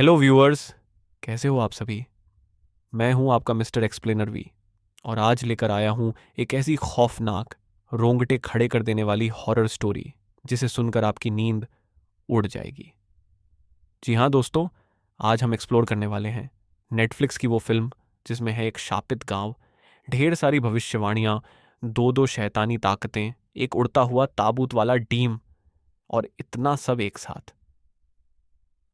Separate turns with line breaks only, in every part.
Hello viewers, कैसे हो आप सभी। मैं हूं आपका मिस्टर एक्सप्लेनर वी और आज लेकर आया हूं एक ऐसी खौफनाक, रोंगटे खड़े कर देने वाली हॉरर स्टोरी जिसे सुनकर आपकी नींद उड़ जाएगी। जी हाँ दोस्तों, आज हम एक्सप्लोर करने वाले हैं नेटफ्लिक्स की वो फिल्म जिसमें है एक शापित गांव, ढेर सारी भविष्यवाणियां, दो दो शैतानी ताकतें, एक उड़ता हुआ ताबूत वाला डीम और इतना सब एक साथ।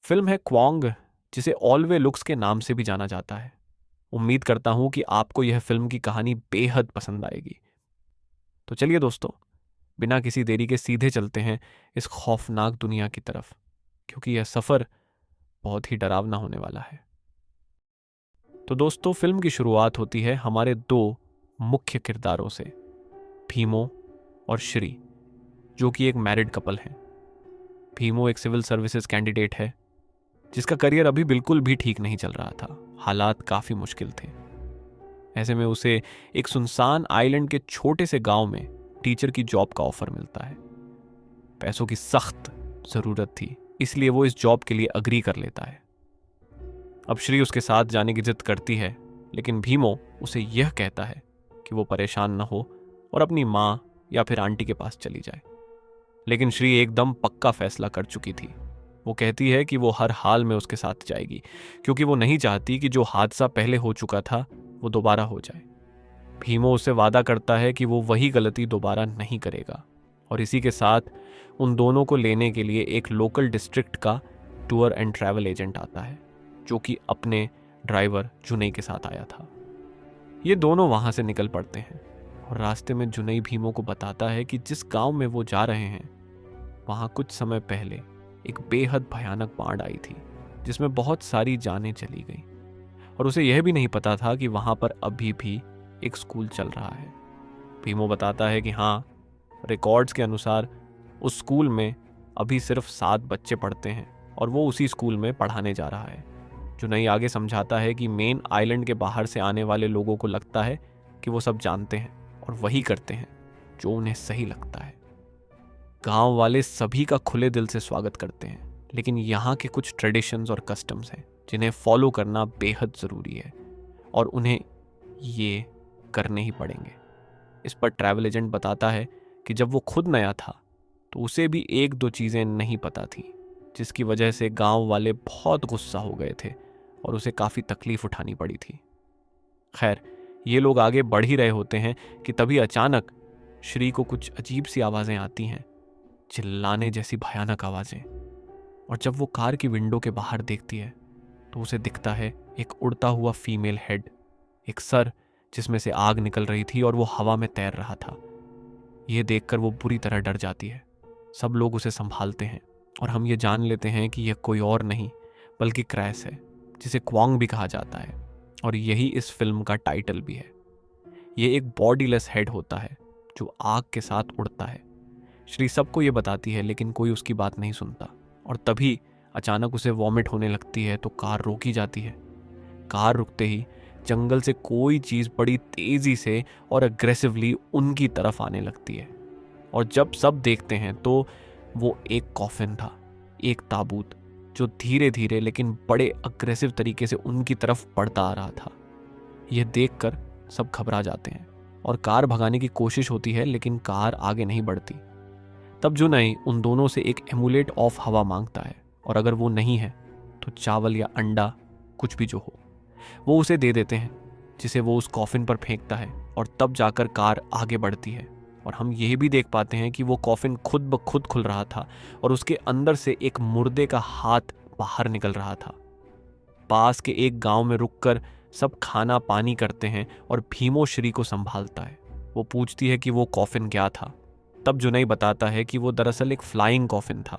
फिल्म है क्वांग, जिसे ऑलवे लुक्स के नाम से भी जाना जाता है। उम्मीद करता हूं कि आपको यह फिल्म की कहानी बेहद पसंद आएगी। तो चलिए दोस्तों, बिना किसी देरी के सीधे चलते हैं इस खौफनाक दुनिया की तरफ, क्योंकि यह सफर बहुत ही डरावना होने वाला है। तो दोस्तों, फिल्म की शुरुआत होती है हमारे दो मुख्य किरदारों से, भीमो और श्री, जो कि एक मैरिड कपल हैं। भीमो एक सिविल सर्विसेज कैंडिडेट है जिसका करियर अभी बिल्कुल भी ठीक नहीं चल रहा था। हालात काफी मुश्किल थे। ऐसे में उसे एक सुनसान आइलैंड के छोटे से गांव में टीचर की जॉब का ऑफर मिलता है। पैसों की सख्त जरूरत थी, इसलिए वो इस जॉब के लिए अग्री कर लेता है। अब श्री उसके साथ जाने की जिद करती है, लेकिन भीमो उसे यह कहता है कि वो परेशान न हो और अपनी माँ या फिर आंटी के पास चली जाए। लेकिन श्री एकदम पक्का फैसला कर चुकी थी। वो कहती है कि वो हर हाल में उसके साथ जाएगी, क्योंकि वो नहीं चाहती कि जो हादसा पहले हो चुका था वो दोबारा हो जाए। भीमो उससे वादा करता है कि वो वही गलती दोबारा नहीं करेगा, और इसी के साथ उन दोनों को लेने के लिए एक लोकल डिस्ट्रिक्ट का टूर एंड ट्रैवल एजेंट आता है, जो कि अपने ड्राइवर जुनई के साथ आया था। ये दोनों वहां से निकल पड़ते हैं और रास्ते में जुनई भीमो को बताता है कि जिस गांव में वो जा रहे हैं वहां कुछ समय पहले एक बेहद भयानक बाढ़ आई थी, जिसमें बहुत सारी जानें चली गई, और उसे यह भी नहीं पता था कि वहां पर अभी भी एक स्कूल चल रहा है। भीमो बताता है कि हाँ, रिकॉर्ड्स के अनुसार उस स्कूल में अभी सिर्फ 7 बच्चे पढ़ते हैं और वो उसी स्कूल में पढ़ाने जा रहा है। जुनई आगे समझाता है कि मेन आइलैंड के बाहर से आने वाले लोगों को लगता है कि वो सब जानते हैं और वही करते हैं जो उन्हें सही लगता है। गांव वाले सभी का खुले दिल से स्वागत करते हैं, लेकिन यहाँ के कुछ ट्रेडिशंस और कस्टम्स हैं जिन्हें फॉलो करना बेहद ज़रूरी है और उन्हें ये करने ही पड़ेंगे। इस पर ट्रैवल एजेंट बताता है कि जब वो खुद नया था तो उसे भी एक दो चीज़ें नहीं पता थी, जिसकी वजह से गांव वाले बहुत गुस्सा हो गए थे और उसे काफ़ी तकलीफ उठानी पड़ी थी। खैर, ये लोग आगे बढ़ ही रहे होते हैं कि तभी अचानक श्री को कुछ अजीब सी आवाज़ें आती हैं, चिल्लाने जैसी भयानक आवाज़ें। और जब वो कार की विंडो के बाहर देखती है तो उसे दिखता है एक उड़ता हुआ फीमेल हेड, एक सर जिसमें से आग निकल रही थी और वो हवा में तैर रहा था। यह देखकर वो बुरी तरह डर जाती है। सब लोग उसे संभालते हैं और हम ये जान लेते हैं कि यह कोई और नहीं बल्कि क्रैस है, जिसे क्वांग भी कहा जाता है, और यही इस फिल्म का टाइटल भी है। ये एक बॉडीलेस हेड होता है जो आग के साथ उड़ता है। श्री सबको ये बताती है, लेकिन कोई उसकी बात नहीं सुनता, और तभी अचानक उसे वॉमिट होने लगती है तो कार रोकी जाती है। कार रुकते ही जंगल से कोई चीज़ बड़ी तेज़ी से और अग्रेसिवली उनकी तरफ आने लगती है, और जब सब देखते हैं तो वो एक कॉफिन था, एक ताबूत, जो धीरे धीरे लेकिन बड़े अग्रेसिव तरीके से उनकी तरफ बढ़ता आ रहा था। यह देखकर सब घबरा जाते हैं और कार भगाने की कोशिश होती है, लेकिन कार आगे नहीं बढ़ती। तब जुनई उन दोनों से एक एमुलेट ऑफ हवा मांगता है, और अगर वो नहीं है तो चावल या अंडा, कुछ भी जो हो, वो उसे दे देते हैं, जिसे वो उस कॉफिन पर फेंकता है, और तब जाकर कार आगे बढ़ती है। और हम यह भी देख पाते हैं कि वो कॉफिन खुद ब खुद खुल रहा था और उसके अंदर से एक मुर्दे का हाथ बाहर निकल रहा था। पास के एक गांव में रुककर सब खाना पानी करते हैं और भीमो श्री को संभालता है। वो पूछती है कि वो कॉफिन क्या था। तब जुनई बताता है कि वो दरअसल एक फ्लाइंग कॉफिन था,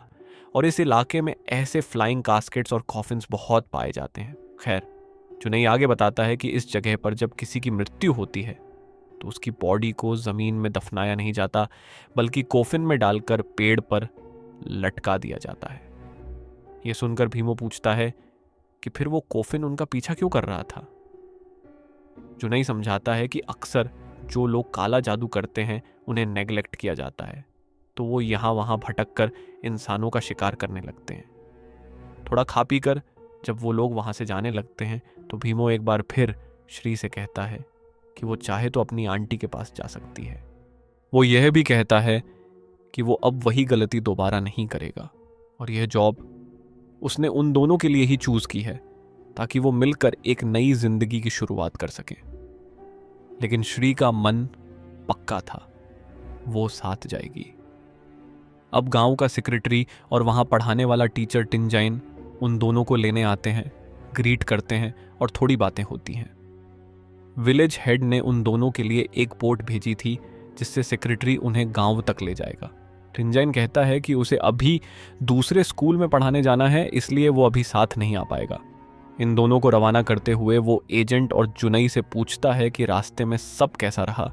और इस इलाके में ऐसे फ्लाइंग कास्केट्स और कॉफिन्स बहुत पाए जाते हैं। खैर, जुनई आगे बताता है कि इस जगह पर जब किसी की मृत्यु होती है तो उसकी बॉडी को ज़मीन में दफनाया नहीं जाता, बल्कि कॉफिन में डालकर पेड़ पर लटका दिया जाता है। यह सुनकर भीमो पूछता है कि फिर वो कॉफिन उनका पीछा क्यों कर रहा था। जुनई समझाता है कि अक्सर जो लोग काला जादू करते हैं उन्हें नेग्लेक्ट किया जाता है, तो वो यहाँ वहाँ भटक कर इंसानों का शिकार करने लगते हैं। थोड़ा खा पी कर जब वो लोग वहाँ से जाने लगते हैं तो भीमो एक बार फिर श्री से कहता है कि वो चाहे तो अपनी आंटी के पास जा सकती है। वो यह भी कहता है कि वो अब वही गलती दोबारा नहीं करेगा और यह जॉब उसने उन दोनों के लिए ही चूज की है ताकि वो मिलकर एक नई जिंदगी की शुरुआत कर सकें। लेकिन श्री का मन पक्का था, वो साथ जाएगी। अब गांव का सेक्रेटरी और वहां पढ़ाने वाला टीचर टिंजाइन उन दोनों को लेने आते हैं, ग्रीट करते हैं और थोड़ी बातें होती हैं। विलेज हेड ने उन दोनों के लिए एक बोट भेजी थी जिससे सेक्रेटरी उन्हें गांव तक ले जाएगा। टिंजाइन कहता है कि उसे अभी दूसरे स्कूल में पढ़ाने जाना है, इसलिए वो अभी साथ नहीं आ पाएगा। इन दोनों को रवाना करते हुए वो एजेंट और जुनई से पूछता है कि रास्ते में सब कैसा रहा,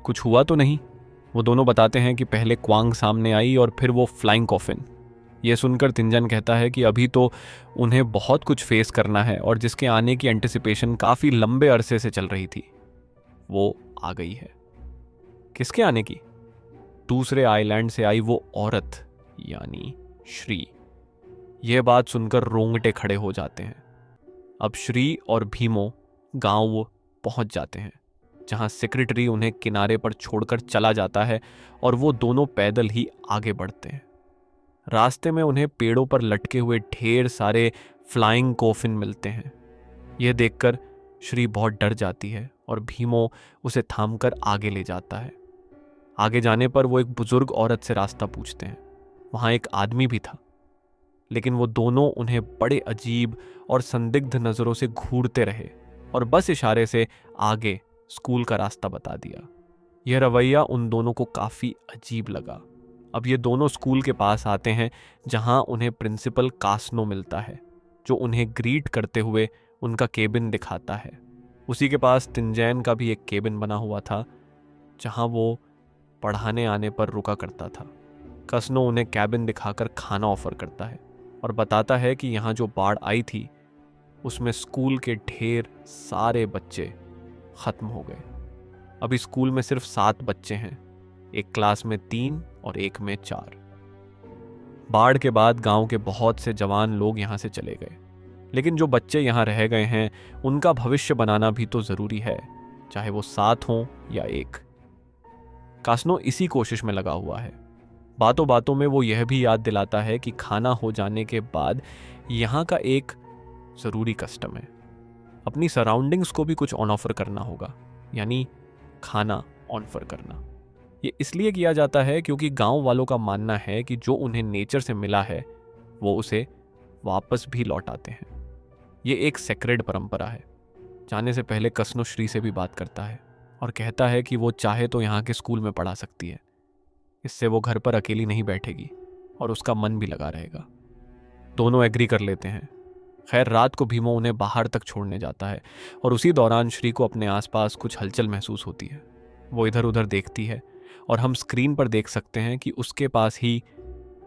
कुछ हुआ तो नहीं। वो दोनों बताते हैं कि पहले क्वांग सामने आई और फिर वो फ्लाइंग कॉफिन। ये सुनकर तिंजन कहता है कि अभी तो उन्हें बहुत कुछ फेस करना है और जिसके आने की एंटिसिपेशन काफ़ी लंबे अरसे से चल रही थी वो आ गई है। किसके आने की? दूसरे आइलैंड से आई वो औरत यानी श्री। यह बात सुनकर रोंगटे खड़े हो जाते हैं। अब श्री और भीमो गांव पहुंच जाते हैं जहां सेक्रेटरी उन्हें किनारे पर छोड़कर चला जाता है और वो दोनों पैदल ही आगे बढ़ते हैं। रास्ते में उन्हें पेड़ों पर लटके हुए ढेर सारे फ्लाइंग कॉफिन मिलते हैं। यह देखकर श्री बहुत डर जाती है और भीमो उसे थामकर आगे ले जाता है। आगे जाने पर वो एक बुजुर्ग औरत से रास्ता पूछते हैं। वहां एक आदमी भी था, लेकिन वो दोनों उन्हें बड़े अजीब और संदिग्ध नजरों से घूरते रहे और बस इशारे से आगे स्कूल का रास्ता बता दिया। यह रवैया उन दोनों को काफी अजीब लगा। अब ये दोनों स्कूल के पास आते हैं जहां उन्हें प्रिंसिपल कास्नो मिलता है, जो उन्हें ग्रीट करते हुए उनका केबिन दिखाता है। उसी के पास तिंजैन का भी एक केबिन बना हुआ था जहां वो पढ़ाने आने पर रुका करता था। कास्नो उन्हें केबिन दिखाकर खाना ऑफर करता है और बताता है कि यहाँ जो बाढ़ आई थी उसमें स्कूल के ढेर सारे बच्चे खत्म हो गए। अभी स्कूल में सिर्फ 7 बच्चे हैं, एक क्लास में 3 और एक में 4। बाढ़ के बाद गांव के बहुत से जवान लोग यहां से चले गए, लेकिन जो बच्चे यहां रह गए हैं उनका भविष्य बनाना भी तो जरूरी है, चाहे वो 7 हों या 1। कास्नो इसी कोशिश में लगा हुआ है। बातों बातों में वो यह भी याद दिलाता है कि खाना हो जाने के बाद यहाँ का एक ज़रूरी कस्टम है, अपनी सराउंडिंग्स को भी कुछ ऑन ऑफर करना होगा, यानी खाना ऑफर करना। ये इसलिए किया जाता है क्योंकि गांव वालों का मानना है कि जो उन्हें नेचर से मिला है वो उसे वापस भी लौटाते हैं। ये एक सेक्रेड परंपरा है। जाने से पहले कास्नो श्री से भी बात करता है और कहता है कि वो चाहे तो यहाँ के स्कूल में पढ़ा सकती है। इससे वो घर पर अकेली नहीं बैठेगी और उसका मन भी लगा रहेगा। दोनों एग्री कर लेते हैं। खैर, रात को भीमो उन्हें बाहर तक छोड़ने जाता है और उसी दौरान श्री को अपने आसपास कुछ हलचल महसूस होती है। वो इधर उधर देखती है और हम स्क्रीन पर देख सकते हैं कि उसके पास ही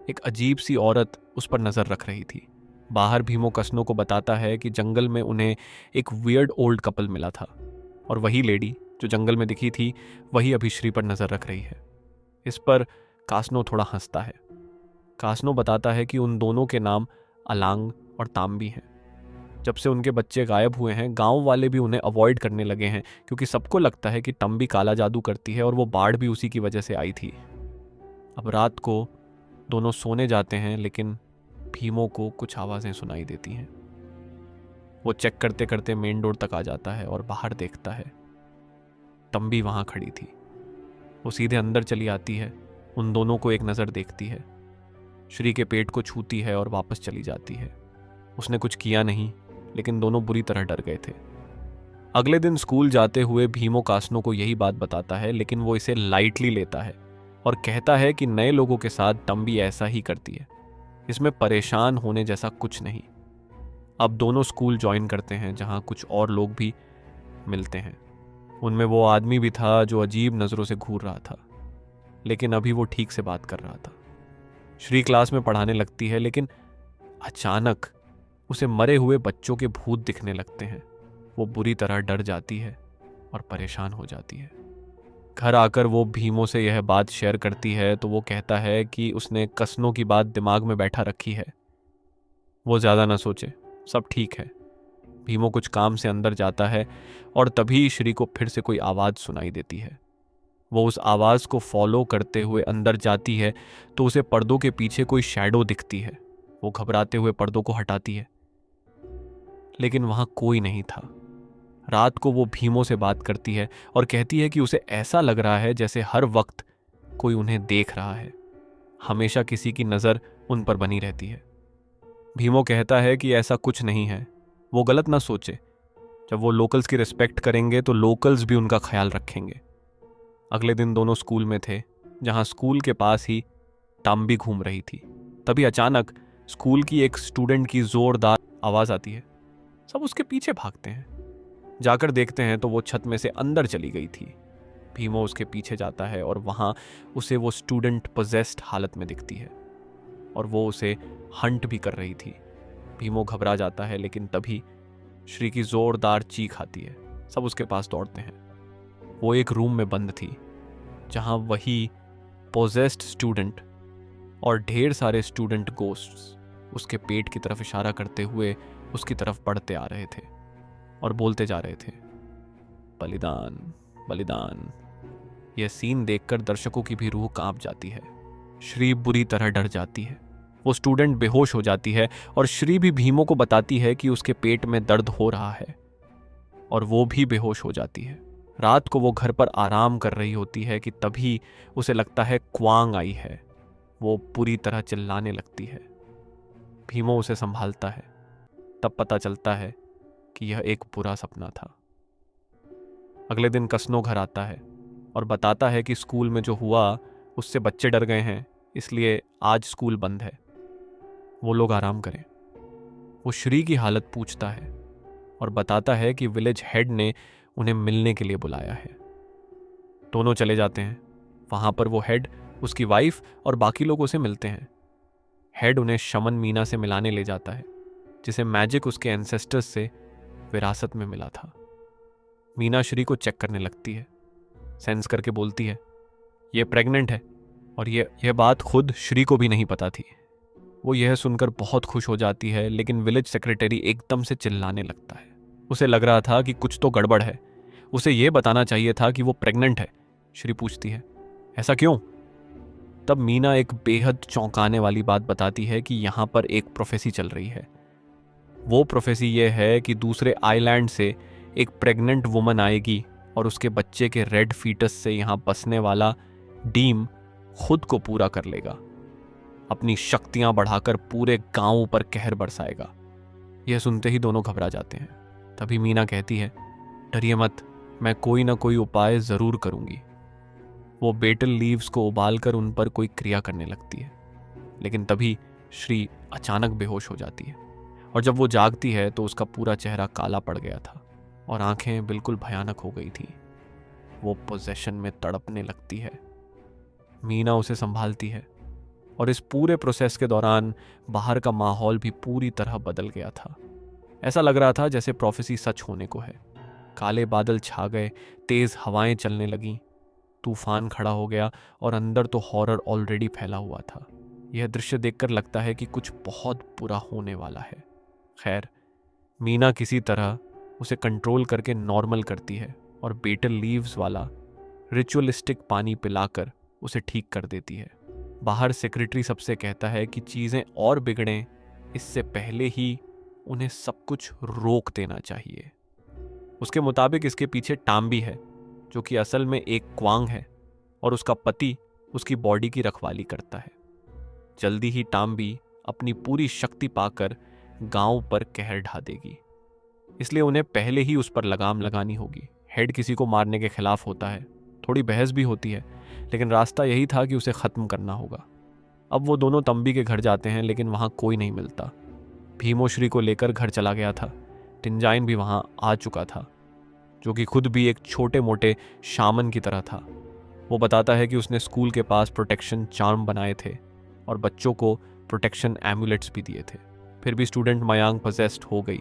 एक अजीब सी औरत उस पर नज़र रख रही थी। बाहर भीमो कास्नो को बताता है कि जंगल में उन्हें एक वियर्ड ओल्ड कपल मिला था और वही लेडी जो जंगल में दिखी थी वही अभी श्री पर नज़र रख रही है। इस पर कास्नो थोड़ा हंसता है। कास्नो बताता है कि उन दोनों के नाम अलांग और ताम्बी हैं। जब से उनके बच्चे गायब हुए हैं गांव वाले भी उन्हें अवॉइड करने लगे हैं क्योंकि सबको लगता है कि तम्बी काला जादू करती है और वो बाढ़ भी उसी की वजह से आई थी। अब रात को दोनों सोने जाते हैं, लेकिन भीमो को कुछ आवाज़ें सुनाई देती हैं। वो चेक करते करते मेन डोर तक आ जाता है और बाहर देखता है तम्बी वहाँ खड़ी थी। वो सीधे अंदर चली आती है, उन दोनों को एक नज़र देखती है, श्री के पेट को छूती है और वापस चली जाती है। उसने कुछ किया नहीं, लेकिन दोनों बुरी तरह डर गए थे। अगले दिन स्कूल जाते हुए भीमो कास्नो को यही बात बताता है, लेकिन वो इसे लाइटली लेता है और कहता है कि नए लोगों के साथ तम्बी ऐसा ही करती है, इसमें परेशान होने जैसा कुछ नहीं। अब दोनों स्कूल ज्वाइन करते हैं जहाँ कुछ और लोग भी मिलते हैं। उनमें वो आदमी भी था जो अजीब नज़रों से घूर रहा था, लेकिन अभी वो ठीक से बात कर रहा था। श्री क्लास में पढ़ाने लगती है, लेकिन अचानक उसे मरे हुए बच्चों के भूत दिखने लगते हैं। वो बुरी तरह डर जाती है और परेशान हो जाती है। घर आकर वो भीमो से यह बात शेयर करती है तो वो कहता है कि उसने कास्नो की बात दिमाग में बैठा रखी है। वो ज़्यादा ना सोचे, सब ठीक है। भीमो कुछ काम से अंदर जाता है और तभी श्री को फिर से कोई आवाज़ सुनाई देती है। वो उस आवाज़ को फॉलो करते हुए अंदर जाती है तो उसे पर्दों के पीछे कोई शैडो दिखती है। वो घबराते हुए पर्दों को हटाती है, लेकिन वहाँ कोई नहीं था। रात को वो भीमो से बात करती है और कहती है कि उसे ऐसा लग रहा है जैसे हर वक्त कोई उन्हें देख रहा है, हमेशा किसी की नज़र उन पर बनी रहती है। भीमो कहता है कि ऐसा कुछ नहीं है, वो गलत ना सोचे। जब वो लोकल्स की रिस्पेक्ट करेंगे तो लोकल्स भी उनका ख्याल रखेंगे। अगले दिन दोनों स्कूल में थे, जहाँ स्कूल के पास ही टाम्बी घूम रही थी। तभी अचानक स्कूल की एक स्टूडेंट की जोरदार आवाज़ आती है। सब उसके पीछे भागते हैं। जाकर देखते हैं तो वो छत में से अंदर चली गई थी। भीमो उसके पीछे जाता है और वहाँ उसे वो स्टूडेंट पोजेस्ड हालत में दिखती है और वो उसे हंट भी कर रही थी। भीमो घबरा जाता है, लेकिन तभी श्री की जोरदार चीख आती है। सब उसके पास दौड़ते हैं। वो एक रूम में बंद थी, जहाँ वही पोजेस्ड स्टूडेंट और ढेर सारे स्टूडेंट गोस्ट्स उसके पेट की तरफ इशारा करते हुए उसकी तरफ बढ़ते आ रहे थे और बोलते जा रहे थे, बलिदान बलिदान। यह सीन देखकर दर्शकों की भी रूह कांप जाती है। श्री बुरी तरह डर जाती है। वो स्टूडेंट बेहोश हो जाती है और श्री भी भीमो को बताती है कि उसके पेट में दर्द हो रहा है और वो भी बेहोश हो जाती है। रात को वो घर पर आराम कर रही होती है कि तभी उसे लगता है क्वांग आई है। वो पूरी तरह चिल्लाने लगती है। भीमो उसे संभालता है। तब पता चलता है कि यह एक बुरा सपना था। अगले दिन कसनो घर आता है और बताता है कि स्कूल में जो हुआ उससे बच्चे डर गए हैं, इसलिए आज स्कूल बंद है, वो लोग आराम करें। वो श्री की हालत पूछता है और बताता है कि विलेज हेड ने उन्हें मिलने के लिए बुलाया है। दोनों चले जाते हैं। वहां पर वो हेड, उसकी वाइफ और बाकी लोगों से मिलते हैं। हेड उन्हें शमन मीना से मिलाने ले जाता है, जिसे मैजिक उसके एंसेस्टर्स से विरासत में मिला था। मीना श्री को चेक करने लगती है, सेंस करके बोलती है, ये प्रेग्नेंट है। और यह बात खुद श्री को भी नहीं पता थी। वो यह सुनकर बहुत खुश हो जाती है, लेकिन विलेज सेक्रेटरी एकदम से चिल्लाने लगता है। उसे लग रहा था कि कुछ तो गड़बड़ है। उसे यह बताना चाहिए था कि वो प्रेग्नेंट है। श्री पूछती है, ऐसा क्यों? तब मीना एक बेहद चौंकाने वाली बात बताती है कि यहाँ पर एक प्रोफेसी चल रही है। वो प्रोफेसी ये है कि दूसरे आइलैंड से एक प्रेग्नेंट वुमन आएगी और उसके बच्चे के रेड फीटस से यहाँ बसने वाला डीम खुद को पूरा कर लेगा, अपनी शक्तियां बढ़ाकर पूरे गांव पर कहर बरसाएगा। यह सुनते ही दोनों घबरा जाते हैं। तभी मीना कहती है, डरिए मत, मैं कोई ना कोई उपाय जरूर करूंगी। वो बेटल लीव्स को उबालकर उन पर कोई क्रिया करने लगती है, लेकिन तभी श्री अचानक बेहोश हो जाती है और जब वो जागती है तो उसका पूरा चेहरा काला पड़ गया था और आंखें बिल्कुल भयानक हो गई थी। वो पोजेशन में तड़पने लगती है। मीना उसे संभालती है और इस पूरे प्रोसेस के दौरान बाहर का माहौल भी पूरी तरह बदल गया था। ऐसा लग रहा था जैसे प्रोफेसी सच होने को है। काले बादल छा गए, तेज हवाएं चलने लगीं, तूफान खड़ा हो गया और अंदर तो हॉरर ऑलरेडी फैला हुआ था। यह दृश्य देखकर लगता है कि कुछ बहुत बुरा होने वाला है। खैर, मीना किसी तरह उसे कंट्रोल करके नॉर्मल करती है और बेटल लीव्स वाला रिचुअलिस्टिक पानी पिलाकर उसे ठीक कर देती है। बाहर सेक्रेटरी सबसे कहता है कि चीज़ें और बिगड़ें इससे पहले ही उन्हें सब कुछ रोक देना चाहिए। उसके मुताबिक इसके पीछे टाम्बी है, जो कि असल में एक क्वांग है और उसका पति उसकी बॉडी की रखवाली करता है। जल्दी ही टाम्बी अपनी पूरी शक्ति पाकर गांव पर कहर ढा देगी, इसलिए उन्हें पहले ही उस पर लगाम लगानी होगी। हेड किसी को मारने के खिलाफ होता है, थोड़ी बहस भी होती है, लेकिन रास्ता यही था कि उसे ख़त्म करना होगा। अब वो दोनों तंबी के घर जाते हैं, लेकिन वहाँ कोई नहीं मिलता। भीमो श्री को लेकर घर चला गया था। टिंजाइन भी वहाँ आ चुका था, जो कि खुद भी एक छोटे मोटे शामन की तरह था। वो बताता है कि उसने स्कूल के पास प्रोटेक्शन चार्म बनाए थे और बच्चों को प्रोटेक्शन एम्यूलेट्स भी दिए थे। फिर भी स्टूडेंट मयांग पोजेस्ड हो गई।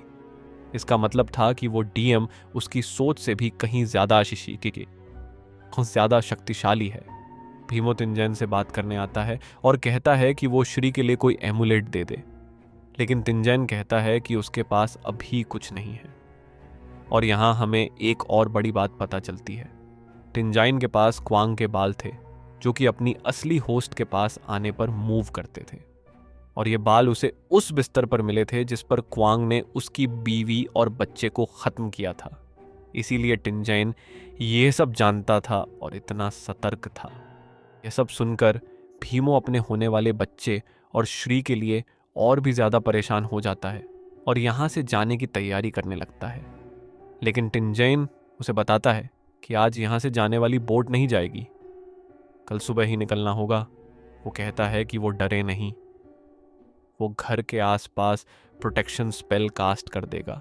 इसका मतलब था कि वो डीएम उसकी सोच से भी कहीं ज़्यादा शक्तिशाली है। भीमो तिंजन से बात करने आता है और कहता है कि वो श्री के लिए कोई एमुलेट दे दे, लेकिन तिनजैन कहता है कि उसके पास अभी कुछ नहीं है। और यहाँ हमें एक और बड़ी बात पता चलती है। तिनजाइन के पास क्वांग के बाल थे जो कि अपनी असली होस्ट के पास आने पर मूव करते थे, और ये बाल उसे उस बिस्तर पर मिले थे जिस पर क्वांग ने उसकी बीवी और बच्चे को खत्म किया था। इसीलिए तिनजैन ये सब जानता था और इतना सतर्क था। यह सब सुनकर भीमो अपने होने वाले बच्चे और श्री के लिए और भी ज्यादा परेशान हो जाता है और यहाँ से जाने की तैयारी करने लगता है। लेकिन तिनजैन उसे बताता है कि आज यहाँ से जाने वाली बोट नहीं जाएगी, कल सुबह ही निकलना होगा। वो कहता है कि वो डरे नहीं, वो घर के आसपास प्रोटेक्शन स्पेल कास्ट कर देगा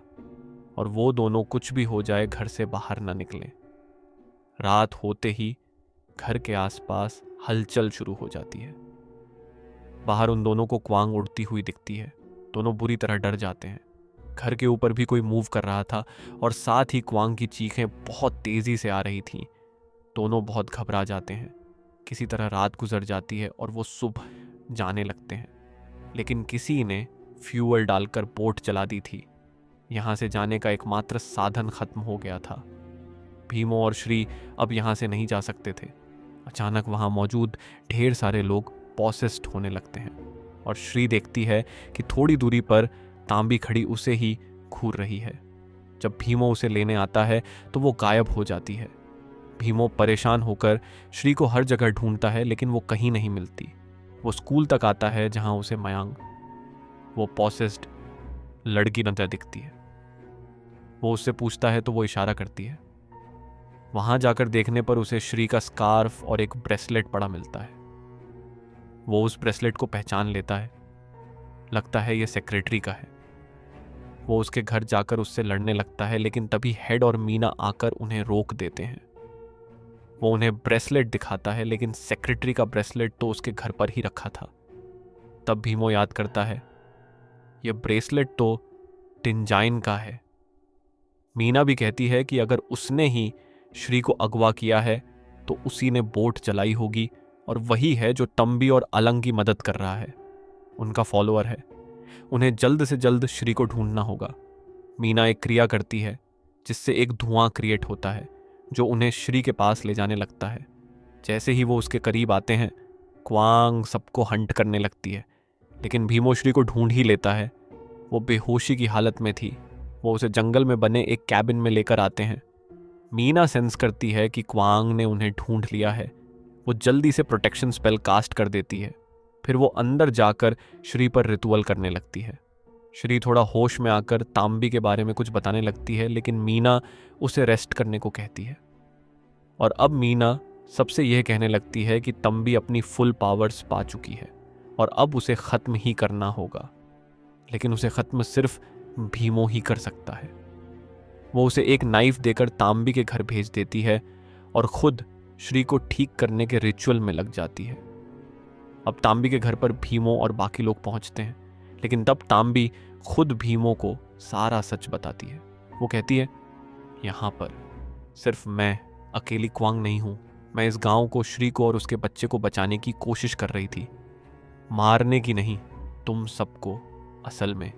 और वो दोनों कुछ भी हो जाए घर से बाहर ना निकलें। रात होते ही घर के आसपास हलचल शुरू हो जाती है। बाहर उन दोनों को क्वांग उड़ती हुई दिखती है। दोनों बुरी तरह डर जाते हैं। घर के ऊपर भी कोई मूव कर रहा था और साथ ही क्वांग की चीखें बहुत तेजी से आ रही थीं। दोनों बहुत घबरा जाते हैं। किसी तरह रात गुजर जाती है और वो सुबह जाने लगते हैं, लेकिन किसी ने फ्यूअल डालकर बोट जला दी थी। यहाँ से जाने का एकमात्र साधन खत्म हो गया था। भीमो और श्री अब यहाँ से नहीं जा सकते थे। अचानक वहाँ मौजूद ढेर सारे लोग पॉसेस्ड होने लगते हैं और श्री देखती है कि थोड़ी दूरी पर तांबी खड़ी उसे ही घूर रही है। जब भीमो उसे लेने आता है तो वो गायब हो जाती है। भीमो परेशान होकर श्री को हर जगह ढूंढता है, लेकिन वो कहीं नहीं मिलती। वो स्कूल तक आता है जहां उसे मयांग, वो पॉसेस्ड लड़की नजर दिखती है। वो उससे पूछता है तो वो इशारा करती है। वहां जाकर देखने पर उसे श्री का स्कार्फ और एक ब्रेसलेट पड़ा मिलता है। वो उस ब्रेसलेट को पहचान लेता है। लगता है ये सेक्रेटरी का है। वो उसके घर जाकर उससे लड़ने लगता है, लेकिन तभी हेड और मीना आकर उन्हें रोक देते हैं। वो उन्हें ब्रेसलेट दिखाता है, लेकिन सेक्रेटरी का ब्रेसलेट तो उसके घर पर ही रखा था। तब भीमो याद करता है, यह ब्रेसलेट तो तिनजाइन का है। मीना भी कहती है कि अगर उसने ही श्री को अगवा किया है तो उसी ने बोट जलाई होगी, और वही है जो तंबी और अलंग की मदद कर रहा है। उनका फॉलोअर है। उन्हें जल्द से जल्द श्री को ढूंढना होगा। मीना एक क्रिया करती है जिससे एक धुआं क्रिएट होता है जो उन्हें श्री के पास ले जाने लगता है। जैसे ही वो उसके करीब आते हैं, क्वांग सबको हंट करने लगती है, लेकिन भीमो श्री को ढूंढ ही लेता है। वो बेहोशी की हालत में थी। वो उसे जंगल में बने एक कैबिन में लेकर आते हैं। मीना सेंस करती है कि क्वांग ने उन्हें ढूंढ लिया है। वो जल्दी से प्रोटेक्शन स्पेल कास्ट कर देती है। फिर वो अंदर जाकर श्री पर रिचुअल करने लगती है। श्री थोड़ा होश में आकर तांबी के बारे में कुछ बताने लगती है, लेकिन मीना उसे रेस्ट करने को कहती है। और अब मीना सबसे यह कहने लगती है कि तंबी अपनी फुल पावर्स पा चुकी है और अब उसे ख़त्म ही करना होगा, लेकिन उसे ख़त्म सिर्फ भीमो ही कर सकता है। वो उसे एक नाइफ देकर तांबी के घर भेज देती है और खुद श्री को ठीक करने के रिचुअल में लग जाती है। अब तांबी के घर पर भीमो और बाकी लोग पहुंचते हैं, लेकिन तब तांबी खुद भीमो को सारा सच बताती है। वो कहती है, यहाँ पर सिर्फ मैं अकेली क्वांग नहीं हूं। मैं इस गांव को, श्री को और उसके बच्चे को बचाने की कोशिश कर रही थी, मारने की नहीं। तुम सबको असल में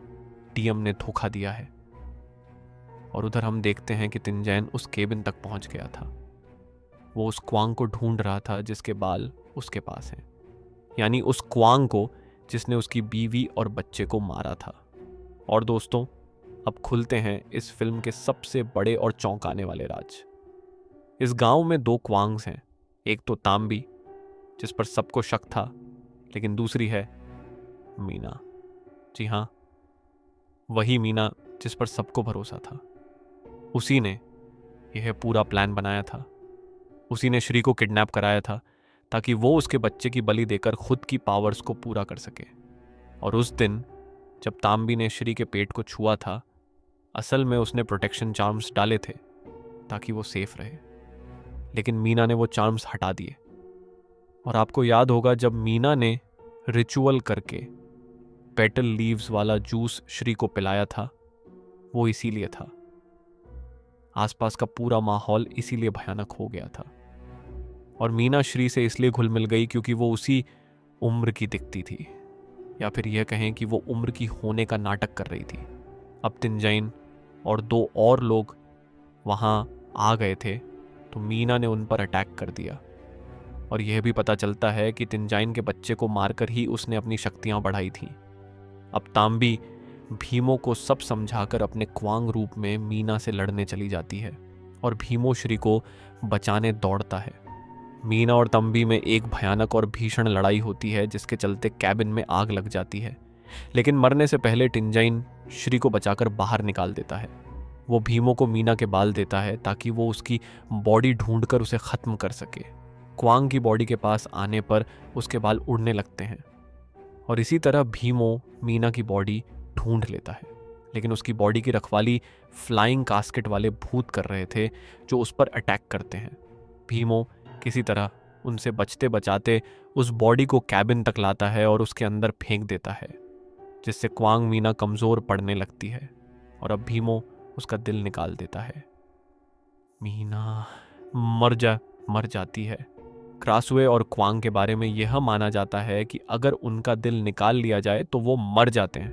टीएम ने धोखा दिया है। और उधर हम देखते हैं कि तिनजैन उस केबिन तक पहुंच गया था। वो उस क्वांग को ढूंढ रहा था जिसके बाल उसके पास हैं, यानी उस क्वांग को जिसने उसकी बीवी और बच्चे को मारा था। और दोस्तों, अब खुलते हैं इस फिल्म के सबसे बड़े और चौंकाने वाले राज। इस गांव में दो क्वांग्स हैं। एक तो तांबी, जिस पर सबको शक था, लेकिन दूसरी है मीना। जी हाँ, वही मीना जिस पर सबको भरोसा था। उसी ने यह पूरा प्लान बनाया था। उसी ने श्री को किडनैप कराया था ताकि वो उसके बच्चे की बलि देकर खुद की पावर्स को पूरा कर सके। और उस दिन जब तांबी ने श्री के पेट को छुआ था, असल में उसने प्रोटेक्शन चार्म्स डाले थे ताकि वो सेफ रहे, लेकिन मीना ने वो चार्म्स हटा दिए। और आपको याद होगा, जब मीना ने रिचुअल करके पेटल लीव्स वाला जूस श्री को पिलाया था, वो इसीलिए था। आसपास का पूरा माहौल इसीलिए भयानक हो गया था। और मीना श्री से इसलिए घुल मिल गई क्योंकि वो उसी उम्र की दिखती थी। या फिर यह कहें कि वो उम्र की होने का नाटक कर रही थी। अब तिनजाइन और 2 और लोग वहाँ आ गए थे तो मीना ने उन पर अटैक कर दिया। और यह भी पता चलता है कि तिनजाइन के बच्चे को मारकर ही उसने अपनी शक्तियाँ बढ़ाई थीं। अब तांबी भीमो को सब समझाकर अपने क्वांग रूप में मीना से लड़ने चली जाती है और भीमो श्री को बचाने दौड़ता है। मीना और तंबी में एक भयानक और भीषण लड़ाई होती है जिसके चलते कैबिन में आग लग जाती है, लेकिन मरने से पहले तिनजाइन श्री को बचाकर बाहर निकाल देता है। वो भीमो को मीना के बाल देता है ताकि वो उसकी बॉडी ढूंढकर उसे खत्म कर सके। क्वांग की बॉडी के पास आने पर उसके बाल उड़ने लगते हैं और इसी तरह भीमो मीना की बॉडी ढूंढ लेता है, लेकिन उसकी बॉडी की रखवाली फ्लाइंग कास्केट वाले भूत कर रहे थे जो उस पर अटैक करते हैं। भीमो किसी तरह उनसे बचते बचाते उस बॉडी को कैबिन तक लाता है और उसके अंदर फेंक देता है, जिससे क्वांग मीना कमज़ोर पड़ने लगती है और अब भीमो उसका दिल निकाल देता है। मीना मर जाती है। क्रासुए और क्वांग के बारे में यह माना जाता है कि अगर उनका दिल निकाल लिया जाए तो वो मर जाते हैं।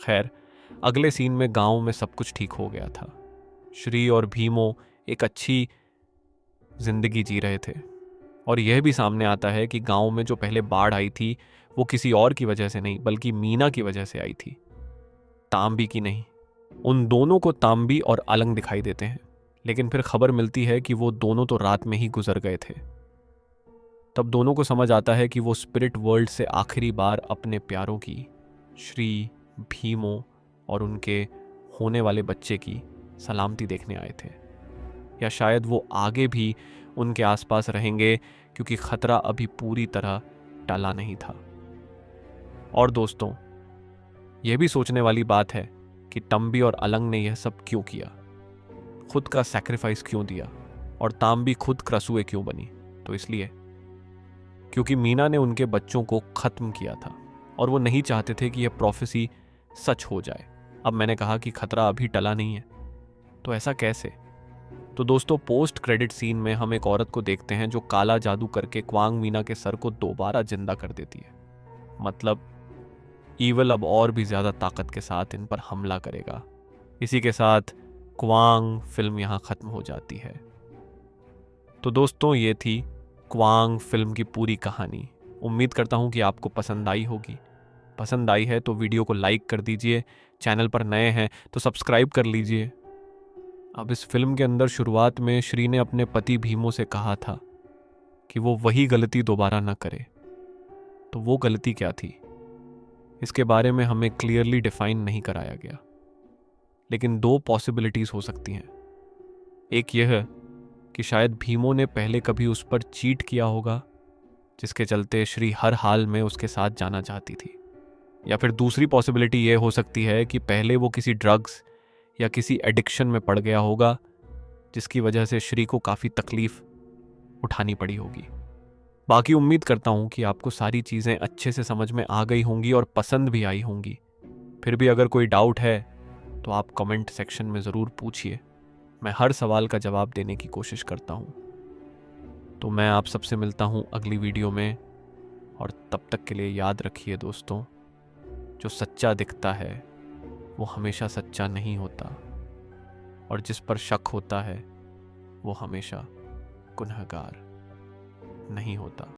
खैर, अगले सीन में गांव में सब कुछ ठीक हो गया था। श्री और भीमो एक अच्छी जिंदगी जी रहे थे और यह भी सामने आता है कि गांव में जो पहले बाढ़ आई थी वो किसी और की वजह से नहीं बल्कि मीना की वजह से आई थी, तांबी की नहीं। उन दोनों को तांबी और अलंग दिखाई देते हैं, लेकिन फिर खबर मिलती है कि वो दोनों तो रात में ही गुजर गए थे। तब दोनों को समझ आता है कि वो स्पिरिट वर्ल्ड से आखिरी बार अपने प्यारों की, श्री, भीमो और उनके होने वाले बच्चे की सलामती देखने आए थे, या शायद वो आगे भी उनके आसपास रहेंगे क्योंकि खतरा अभी पूरी तरह टला नहीं था। और दोस्तों, यह भी सोचने वाली बात है कि तंबी और अलंग ने यह सब क्यों किया, खुद का सैक्रिफाइस क्यों दिया, और तांबी खुद क्रसुए क्यों बनी। तो इसलिए क्योंकि मीना ने उनके बच्चों को खत्म किया था और वो नहीं चाहते थे कि यह प्रोफेसी सच हो जाए। अब मैंने कहा कि खतरा अभी टला नहीं है, तो ऐसा कैसे? तो दोस्तों, पोस्ट क्रेडिट सीन में हम एक औरत को देखते हैं जो काला जादू करके क्वांग मीना के सर को दोबारा जिंदा कर देती है। मतलब ईवल अब और भी ज्यादा ताकत के साथ इन पर हमला करेगा। इसी के साथ क्वांग फिल्म यहां खत्म हो जाती है। तो दोस्तों, ये थी क्वांग फिल्म की पूरी कहानी। उम्मीद करता हूं कि आपको पसंद आई होगी। पसंद आई है तो वीडियो को लाइक कर दीजिए, चैनल पर नए हैं तो सब्सक्राइब कर लीजिए। अब इस फिल्म के अंदर शुरुआत में श्री ने अपने पति भीमो से कहा था कि वो वही गलती दोबारा न करे। तो वो गलती क्या थी, इसके बारे में हमें क्लियरली डिफाइन नहीं कराया गया, लेकिन 2 पॉसिबिलिटीज हो सकती हैं। एक यह कि शायद भीमो ने पहले कभी उस पर चीट किया होगा, जिसके चलते श्री हर हाल में उसके साथ जाना चाहती थी। या फिर दूसरी पॉसिबिलिटी यह हो सकती है कि पहले वो किसी ड्रग्स या किसी एडिक्शन में पड़ गया होगा, जिसकी वजह से श्री को काफ़ी तकलीफ उठानी पड़ी होगी। बाकी उम्मीद करता हूँ कि आपको सारी चीज़ें अच्छे से समझ में आ गई होंगी और पसंद भी आई होंगी। फिर भी अगर कोई डाउट है तो आप कमेंट सेक्शन में ज़रूर पूछिए, मैं हर सवाल का जवाब देने की कोशिश करता हूँ। तो मैं आप सबसे मिलता हूँ अगली वीडियो में, और तब तक के लिए याद रखिए दोस्तों, जो सच्चा दिखता है वो हमेशा सच्चा नहीं होता, और जिस पर शक होता है वो हमेशा गुनहगार नहीं होता।